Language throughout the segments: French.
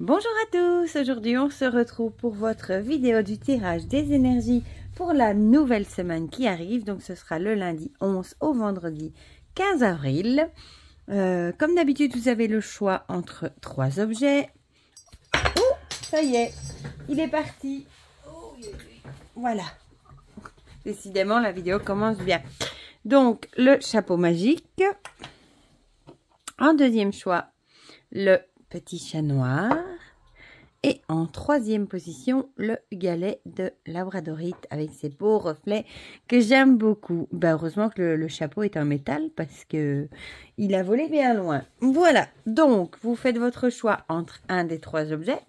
Bonjour à tous, aujourd'hui on se retrouve pour votre vidéo du tirage des énergies pour la nouvelle semaine qui arrive. Donc ce sera le lundi 11 au vendredi 15 avril. Comme d'habitude vous avez le choix entre 3 objets. Oh, ça y est, il est parti. Voilà, décidément la vidéo commence bien. Donc le chapeau magique. En deuxième choix, le petit chat noir. Et en troisième position, le galet de labradorite avec ses beaux reflets que j'aime beaucoup. Ben, heureusement que le chapeau est en métal parce que il a volé bien loin. Voilà, donc vous faites votre choix entre un des 3 objets.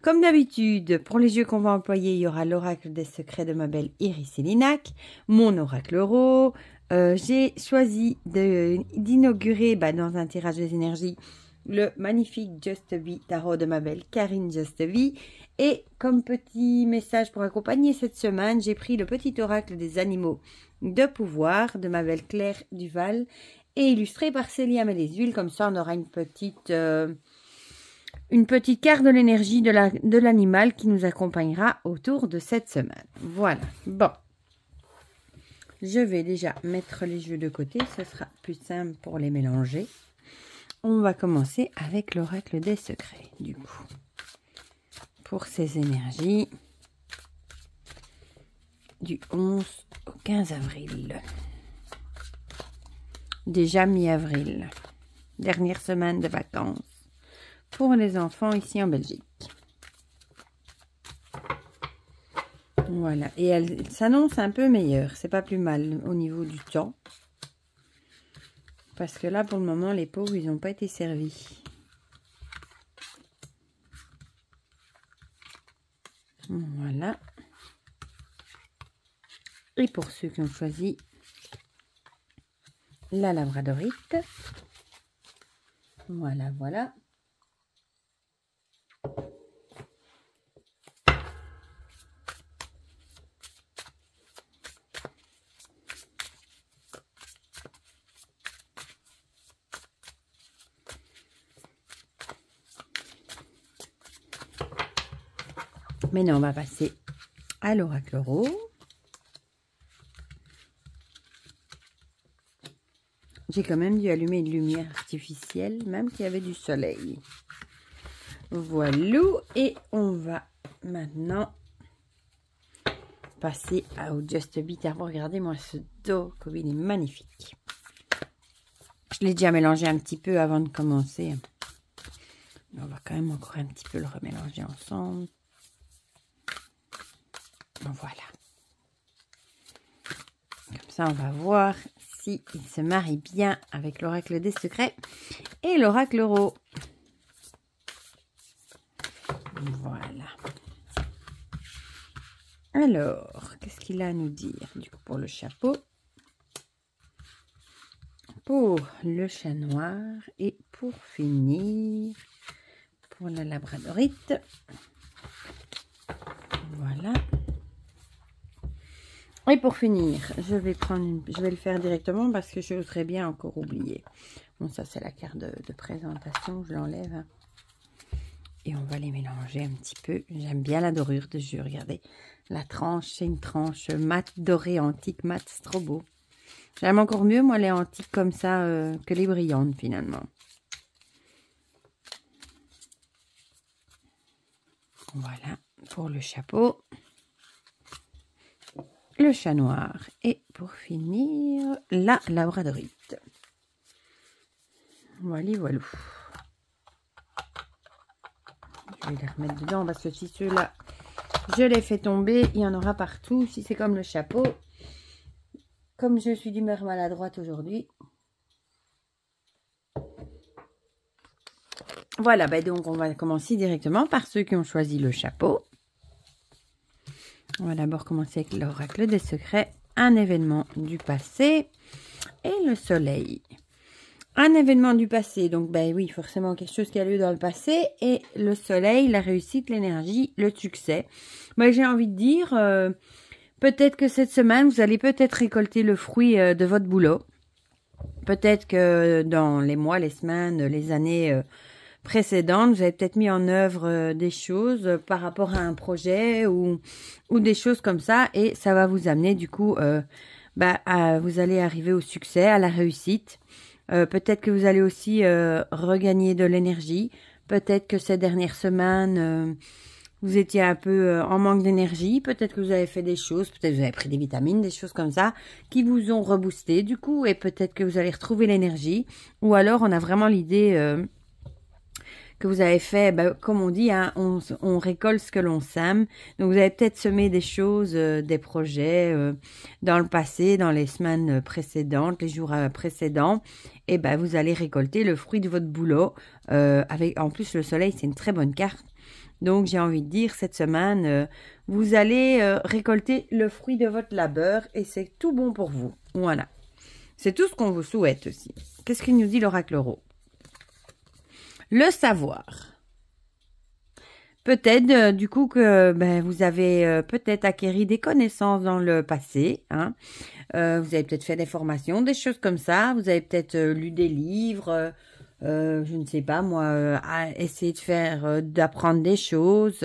Comme d'habitude, pour les jeux qu'on va employer, il y aura l'oracle des secrets de ma belle Iris Elinac, mon oracle euro. J'ai choisi d'inaugurer dans un tirage des énergies le magnifique Just Be Tarot de ma belle Karine Just Be. Et comme petit message pour accompagner cette semaine, j'ai pris le petit oracle des animaux de pouvoir de ma belle Claire Duval et illustré par Célia et les huiles. Comme ça, on aura une petite carte de l'énergie de l'animal qui nous accompagnera autour de cette semaine. Voilà. Bon. Je vais déjà mettre les jeux de côté. Ce sera plus simple pour les mélanger. On va commencer avec l'oracle des secrets, du coup. Pour ces énergies du 11 au 15 avril. Déjà mi-avril. Dernière semaine de vacances pour les enfants ici en Belgique. Voilà. Et elle s'annonce un peu meilleure. C'est pas plus mal au niveau du temps. Parce que là, pour le moment, les pauvres, ils n'ont pas été servis. Voilà. Et pour ceux qui ont choisi la labradorite. Voilà, voilà. Maintenant, on va passer à l'oracle euro. J'ai quand même dû allumer une lumière artificielle, même qu'il y avait du soleil. Voilà. Et on va maintenant passer au Just Be Tarot. Regardez-moi ce dos, comme il est magnifique. Je l'ai déjà mélangé un petit peu avant de commencer. Mais on va quand même encore un petit peu le remélanger ensemble. Voilà. Comme ça, on va voir s'il se marie bien avec l'oracle des secrets et l'oracle euro. Voilà. Alors, qu'est-ce qu'il a à nous dire du coup pour le chapeau, pour le chat noir et pour finir pour la labradorite. Voilà. Et pour finir, je vais le faire directement parce que je voudrais bien encore oublier. Bon, ça c'est la carte de présentation, je l'enlève. Et on va les mélanger un petit peu. J'aime bien la dorure de jeu, regardez. La tranche, c'est une tranche mat dorée, antique, mat, c'est trop beau. J'aime encore mieux, moi, les antiques comme ça que les brillantes, finalement. Voilà, pour le chapeau. Le chat noir. Et pour finir, la labradorite. Voilà, voilà. Je vais les remettre dedans parce que si ceux-là, je les fais tomber, il y en aura partout. Si c'est comme le chapeau, comme je suis d'humeur maladroite aujourd'hui. Voilà, donc on va commencer directement par ceux qui ont choisi le chapeau. On va d'abord commencer avec l'oracle des secrets, un événement du passé et le soleil. Un événement du passé, donc oui, forcément quelque chose qui a lieu dans le passé, et le soleil, la réussite, l'énergie, le succès. J'ai envie de dire, peut-être que cette semaine, vous allez peut-être récolter le fruit de votre boulot. Peut-être que dans les mois, les semaines, les années précédentes, vous avez peut-être mis en œuvre des choses par rapport à un projet ou des choses comme ça. Et ça va vous amener du coup, vous allez arriver au succès, à la réussite. Peut-être que vous allez aussi regagner de l'énergie. Peut-être que ces dernières semaines, vous étiez un peu en manque d'énergie. Peut-être que vous avez fait des choses, peut-être que vous avez pris des vitamines, des choses comme ça, qui vous ont reboosté du coup. Et peut-être que vous allez retrouver l'énergie. Ou alors, on a vraiment l'idée que vous avez fait, comme on dit, hein, on récolte ce que l'on sème. Donc, vous avez peut-être semé des choses, des projets dans le passé, dans les semaines précédentes, les jours précédents. Et vous allez récolter le fruit de votre boulot. En plus, le soleil, c'est une très bonne carte. Donc, j'ai envie de dire, cette semaine, vous allez récolter le fruit de votre labeur et c'est tout bon pour vous. Voilà. C'est tout ce qu'on vous souhaite aussi. Qu'est-ce qu'il nous dit l'oracle Euro? Le savoir. Peut-être, du coup, que vous avez peut-être acquis des connaissances dans le passé. Hein. Vous avez peut-être fait des formations, des choses comme ça. Vous avez peut-être lu des livres, je ne sais pas moi, essayer de faire, d'apprendre des choses.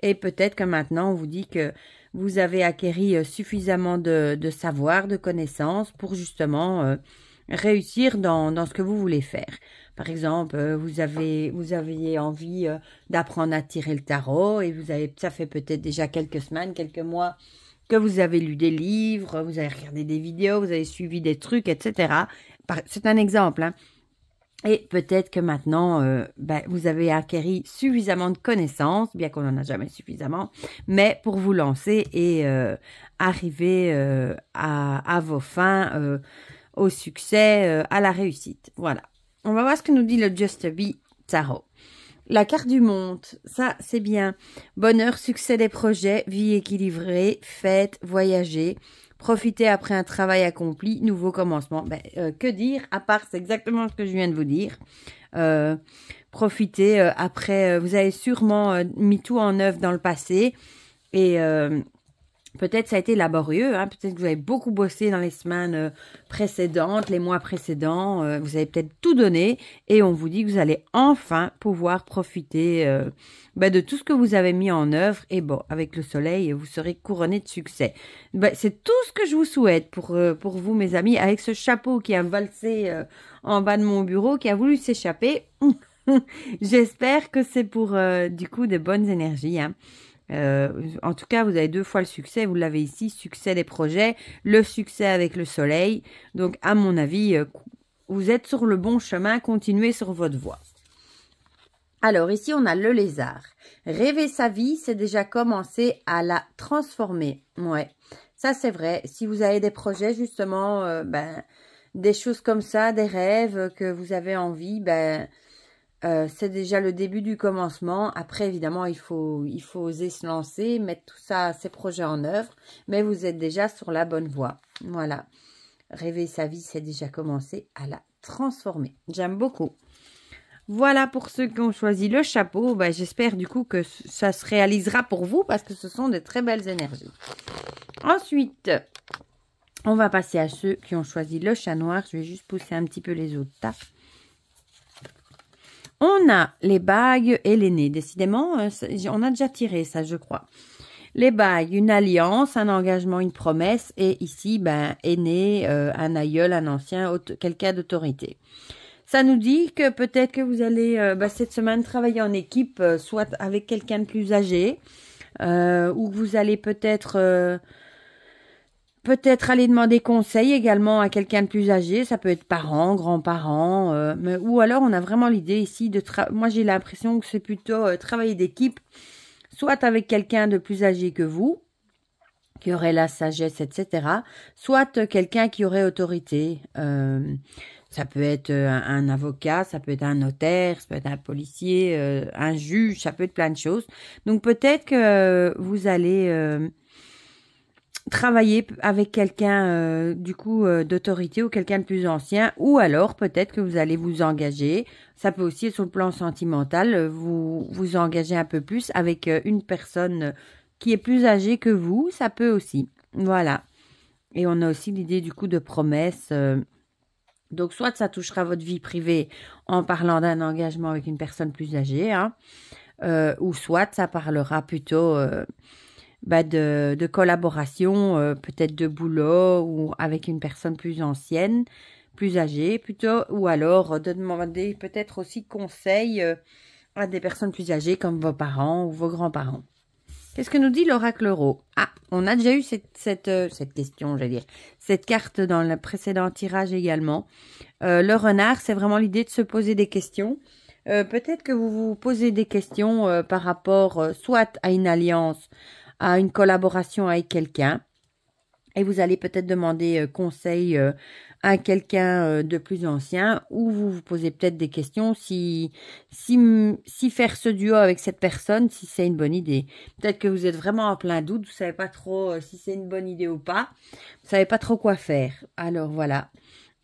Et peut-être que maintenant, on vous dit que vous avez acquis suffisamment de savoir, de connaissances pour justement réussir dans ce que vous voulez faire. Par exemple, vous aviez envie d'apprendre à tirer le tarot et ça fait peut-être déjà quelques semaines, quelques mois que vous avez lu des livres, vous avez regardé des vidéos, vous avez suivi des trucs, etc. C'est un exemple, hein. Et peut-être que maintenant, vous avez acquis suffisamment de connaissances, bien qu'on n'en a jamais suffisamment, mais pour vous lancer et arriver à vos fins, au succès, à la réussite. Voilà. On va voir ce que nous dit le Just Be Tarot. La carte du monde, ça c'est bien. Bonheur, succès des projets, vie équilibrée, fête, voyager, profiter après un travail accompli, nouveau commencement. Que dire, à part c'est exactement ce que je viens de vous dire. Profiter après, vous avez sûrement mis tout en œuvre dans le passé et peut-être ça a été laborieux, hein? Peut-être que vous avez beaucoup bossé dans les semaines précédentes, les mois précédents. Vous avez peut-être tout donné et on vous dit que vous allez enfin pouvoir profiter de tout ce que vous avez mis en œuvre. Et bon, avec le soleil, vous serez couronné de succès. C'est tout ce que je vous souhaite pour vous, mes amis, avec ce chapeau qui a valsé en bas de mon bureau, qui a voulu s'échapper. J'espère que c'est pour, du coup, de bonnes énergies, hein. En tout cas, vous avez 2 fois le succès. Vous l'avez ici, succès des projets, le succès avec le soleil. Donc, à mon avis, vous êtes sur le bon chemin. Continuez sur votre voie. Alors, ici, on a le lézard. Rêver sa vie, c'est déjà commencer à la transformer. Ouais, ça, c'est vrai. Si vous avez des projets, justement, des choses comme ça, des rêves que vous avez envie, c'est déjà le début du commencement. Après, évidemment, il faut oser se lancer, mettre tout ça, ces projets en œuvre. Mais vous êtes déjà sur la bonne voie. Voilà. Rêver sa vie, c'est déjà commencer à la transformer. J'aime beaucoup. Voilà pour ceux qui ont choisi le chapeau. J'espère du coup que ça se réalisera pour vous parce que ce sont de très belles énergies. Ensuite, on va passer à ceux qui ont choisi le chat noir. Je vais juste pousser un petit peu les autres tapes. On a les bagues et les nez. Décidément, on a déjà tiré ça, je crois. Les bagues, une alliance, un engagement, une promesse. Et ici, est né un aïeul, un ancien, quelqu'un d'autorité. Ça nous dit que peut-être que vous allez, cette semaine, travailler en équipe, soit avec quelqu'un de plus âgé, ou que vous allez peut-être aller demander conseil également à quelqu'un de plus âgé. Ça peut être parents, grands-parents. Ou alors, on a vraiment l'idée ici de... Moi, j'ai l'impression que c'est plutôt travailler d'équipe. Soit avec quelqu'un de plus âgé que vous, qui aurait la sagesse, etc. Soit quelqu'un qui aurait autorité. Ça peut être un avocat, ça peut être un notaire, ça peut être un policier, un juge, ça peut être plein de choses. Donc, peut-être que vous allez... travailler avec quelqu'un du coup d'autorité ou quelqu'un de plus ancien, ou alors peut-être que vous allez vous engager. Ça peut aussi être sur le plan sentimental, vous engager un peu plus avec une personne qui est plus âgée que vous, ça peut aussi. Voilà. Et on a aussi l'idée du coup de promesse Donc, soit ça touchera votre vie privée en parlant d'un engagement avec une personne plus âgée, hein, ou soit ça parlera plutôt de collaboration, peut-être de boulot ou avec une personne plus ancienne, plus âgée plutôt, ou alors de demander peut-être aussi conseil à des personnes plus âgées comme vos parents ou vos grands-parents. Qu'est-ce que nous dit l'oracle Euro? Ah, on a déjà eu cette question, j'allais dire, cette carte dans le précédent tirage également. Le renard, c'est vraiment l'idée de se poser des questions. Peut-être que vous vous posez des questions par rapport soit à une alliance, à une collaboration avec quelqu'un. Et vous allez peut-être demander conseil à quelqu'un de plus ancien, ou vous vous posez peut-être des questions si faire ce duo avec cette personne, si c'est une bonne idée. Peut-être que vous êtes vraiment en plein doute, vous ne savez pas trop si c'est une bonne idée ou pas, vous ne savez pas trop quoi faire. Alors voilà,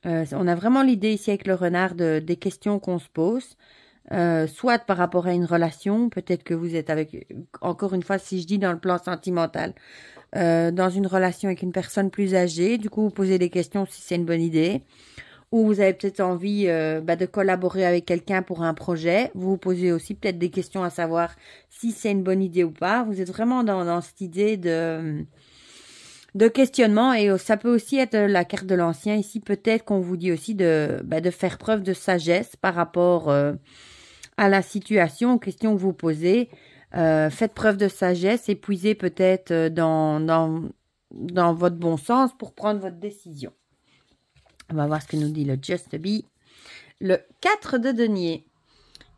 on a vraiment l'idée ici avec le renard des questions qu'on se pose. Soit par rapport à une relation, peut-être que vous êtes avec, encore une fois, si je dis dans le plan sentimental, dans une relation avec une personne plus âgée, du coup vous posez des questions si c'est une bonne idée, ou vous avez peut-être envie de collaborer avec quelqu'un pour un projet, vous vous posez aussi peut-être des questions à savoir si c'est une bonne idée ou pas. Vous êtes vraiment dans cette idée de questionnement, et ça peut aussi être la carte de l'ancien ici. Peut-être qu'on vous dit aussi de faire preuve de sagesse par rapport à la situation, aux questions que vous posez. Faites preuve de sagesse, épuisez peut-être dans votre bon sens pour prendre votre décision. On va voir ce que nous dit le Just Be. Le 4 de denier.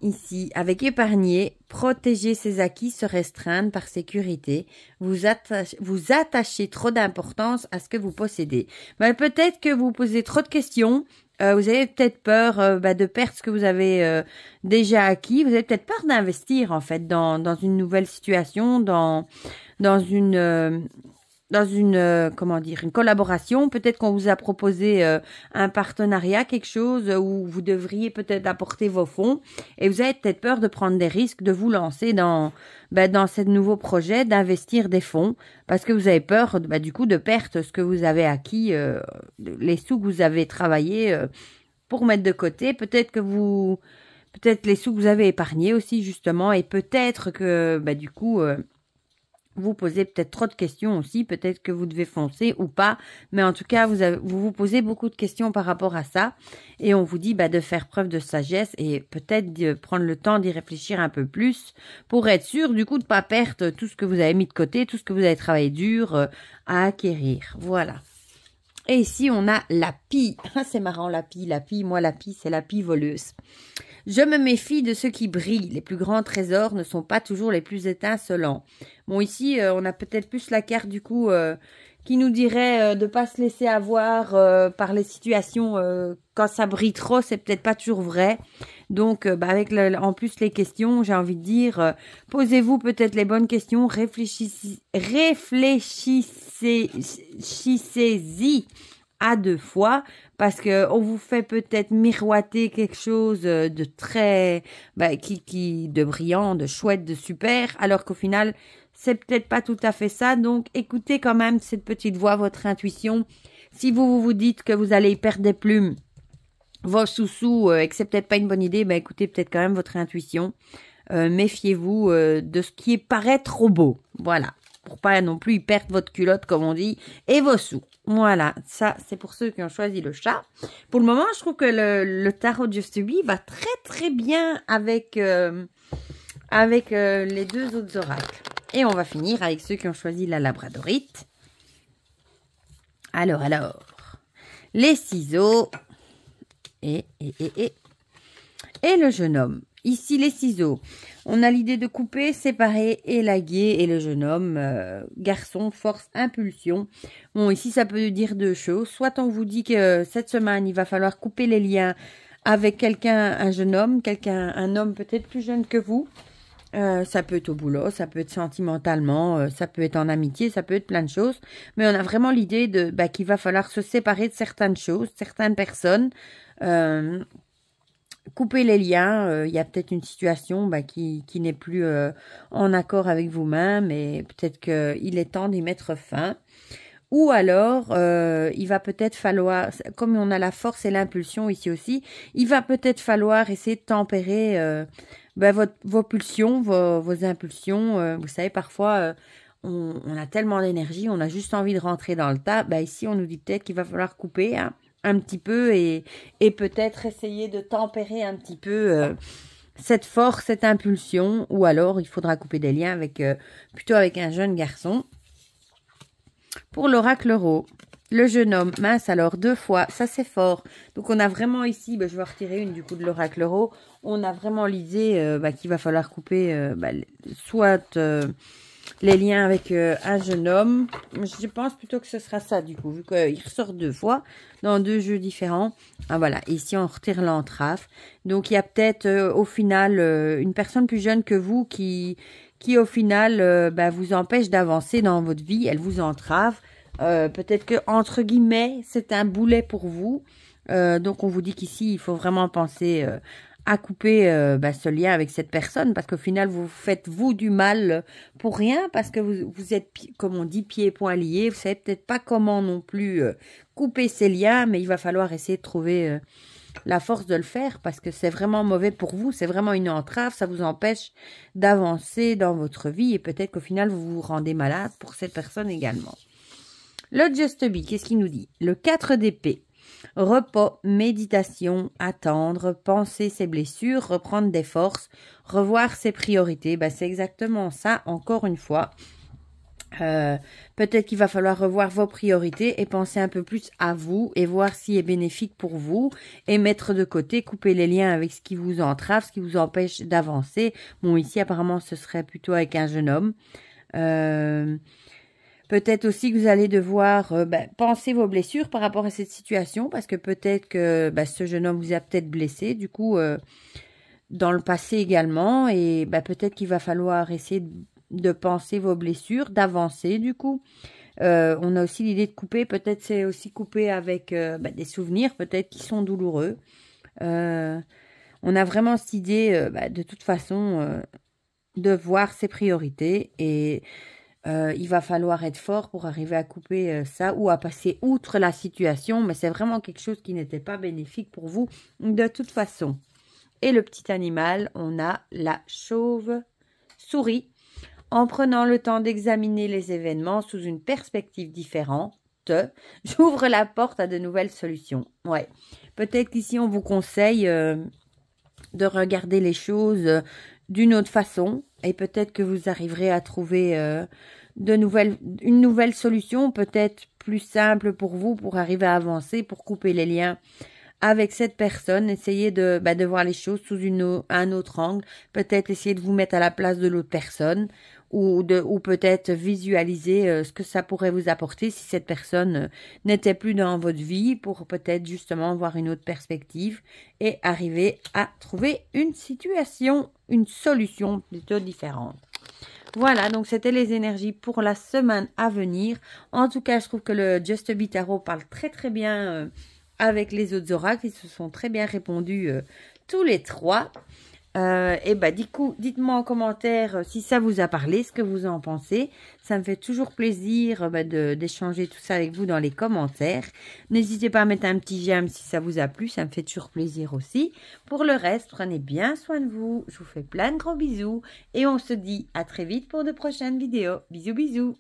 Ici, avec épargner, protéger ses acquis, se restreindre par sécurité, vous attachez trop d'importance à ce que vous possédez. Peut-être que vous posez trop de questions, vous avez peut-être peur de perdre ce que vous avez déjà acquis, vous avez peut-être peur d'investir en fait dans une nouvelle situation, dans une comment dire, une collaboration. Peut-être qu'on vous a proposé un partenariat, quelque chose où vous devriez peut-être apporter vos fonds, et vous avez peut-être peur de prendre des risques, de vous lancer dans ce nouveau projet, d'investir des fonds, parce que vous avez peur du coup de perdre ce que vous avez acquis, les sous que vous avez travaillé pour mettre de côté. Peut-être les sous que vous avez épargnés aussi justement, et peut-être que du coup vous posez peut-être trop de questions aussi, peut-être que vous devez foncer ou pas, mais en tout cas, vous posez beaucoup de questions par rapport à ça, et on vous dit de faire preuve de sagesse et peut-être de prendre le temps d'y réfléchir un peu plus pour être sûr du coup de ne pas perdre tout ce que vous avez mis de côté, tout ce que vous avez travaillé dur à acquérir. Voilà. Et ici, on a la pie. C'est marrant, la pie. Moi, la pie, c'est la pie voleuse. Je me méfie de ceux qui brillent. Les plus grands trésors ne sont pas toujours les plus étincelants. Bon, ici, on a peut-être plus la carte, du coup, qui nous dirait de ne pas se laisser avoir par les situations. Quand ça brille trop, c'est peut-être pas toujours vrai. Donc, avec en plus les questions, j'ai envie de dire, posez-vous peut-être les bonnes questions, réfléchissez-y à deux fois, parce que on vous fait peut-être miroiter quelque chose de très, de brillant, de chouette, de super, alors qu'au final, c'est peut-être pas tout à fait ça. Donc, écoutez quand même cette petite voix, votre intuition. Si vous dites que vous allez perdre des plumes, vos sous-sous, et que c'est peut-être pas une bonne idée, écoutez peut-être quand même votre intuition. Méfiez-vous de ce qui paraît trop beau. Voilà. Pour pas non plus y perdre votre culotte, comme on dit, et vos sous. Voilà. Ça, c'est pour ceux qui ont choisi le chat. Pour le moment, je trouve que le tarot de Just Be va très très bien avec les deux autres oracles. Et on va finir avec ceux qui ont choisi la labradorite. Alors. Les ciseaux. Et le jeune homme. Ici, les ciseaux. On a l'idée de couper, séparer, élaguer. Et le jeune homme, garçon, force, impulsion. Bon, ici, ça peut dire deux choses. Soit on vous dit que cette semaine, il va falloir couper les liens avec quelqu'un, un jeune homme, un homme peut-être plus jeune que vous. Ça peut être au boulot, ça peut être sentimentalement, ça peut être en amitié, ça peut être plein de choses. Mais on a vraiment l'idée qu'il va falloir se séparer de certaines choses, certaines personnes. Couper les liens, il y a peut-être une situation qui n'est plus en accord avec vous-même, et peut-être qu'il est temps d'y mettre fin. Ou alors, il va peut-être falloir, comme on a la force et l'impulsion ici aussi, il va peut-être falloir essayer de tempérer vos pulsions, vos impulsions. Vous savez, parfois, on a tellement d'énergie, on a juste envie de rentrer dans le tas. Ici, on nous dit peut-être qu'il va falloir couper un petit peu et peut-être essayer de tempérer un petit peu cette force, cette impulsion. Ou alors, il faudra couper des liens plutôt avec un jeune garçon. Pour l'oracle Euro, le jeune homme, mince alors, 2 fois, ça c'est fort. Donc on a vraiment ici, je vais retirer une du coup de l'oracle Euro, on a vraiment l'idée qu'il va falloir couper soit les liens avec un jeune homme. Je pense plutôt que ce sera ça du coup, vu qu'il ressort 2 fois dans 2 jeux différents. Ah voilà, ici on retire l'entrave. Donc il y a peut-être au final une personne plus jeune que vous qui au final vous empêche d'avancer dans votre vie, elle vous entrave. Peut-être que entre guillemets, c'est un boulet pour vous. Donc on vous dit qu'ici, il faut vraiment penser à couper ce lien avec cette personne, parce qu'au final, vous faites vous du mal pour rien, parce que vous êtes, comme on dit, pieds et poings liés. Vous savez peut-être pas comment non plus couper ces liens, mais il va falloir essayer de trouver la force de le faire, parce que c'est vraiment mauvais pour vous, c'est vraiment une entrave, ça vous empêche d'avancer dans votre vie, et peut-être qu'au final, vous vous rendez malade pour cette personne également. Le Just Be, qu'est-ce qu'il nous dit? Le 4 d'épée. Repos, méditation, attendre, penser ses blessures, reprendre des forces, revoir ses priorités. C'est exactement ça, encore une fois. Peut-être qu'il va falloir revoir vos priorités et penser un peu plus à vous et voir ce qui est bénéfique pour vous et mettre de côté, couper les liens avec ce qui vous entrave, ce qui vous empêche d'avancer. Bon, ici, apparemment, ce serait plutôt avec un jeune homme. Peut-être aussi que vous allez devoir penser vos blessures par rapport à cette situation, parce que peut-être que ce jeune homme vous a peut-être blessé, du coup, dans le passé également, et peut-être qu'il va falloir essayer de penser vos blessures, d'avancer, du coup. On a aussi l'idée de couper, peut-être c'est aussi couper avec des souvenirs, peut-être qui sont douloureux. On a vraiment cette idée, de toute façon, de voir ses priorités et... il va falloir être fort pour arriver à couper ça ou à passer outre la situation, mais c'est vraiment quelque chose qui n'était pas bénéfique pour vous de toute façon. Et le petit animal, on a la chauve-souris. En prenant le temps d'examiner les événements sous une perspective différente, j'ouvre la porte à de nouvelles solutions. Ouais, peut-être qu'ici on vous conseille de regarder les choses d'une autre façon, et peut-être que vous arriverez à trouver une nouvelle solution, peut-être plus simple pour vous, pour arriver à avancer, pour couper les liens avec cette personne. Essayez de voir les choses sous un autre angle, peut-être essayer de vous mettre à la place de l'autre personne, ou peut-être visualiser ce que ça pourrait vous apporter si cette personne n'était plus dans votre vie, pour peut-être justement voir une autre perspective et arriver à trouver une solution plutôt différente. Voilà, donc c'était les énergies pour la semaine à venir. En tout cas, je trouve que le Just Be Tarot parle très très bien avec les autres oracles. Ils se sont très bien répondus tous les 3. Et du coup, dites-moi en commentaire si ça vous a parlé, ce que vous en pensez. Ça me fait toujours plaisir d'échanger tout ça avec vous dans les commentaires. N'hésitez pas à mettre un petit j'aime si ça vous a plu, ça me fait toujours plaisir aussi. Pour le reste, prenez bien soin de vous. Je vous fais plein de gros bisous et on se dit à très vite pour de prochaines vidéos. Bisous bisous.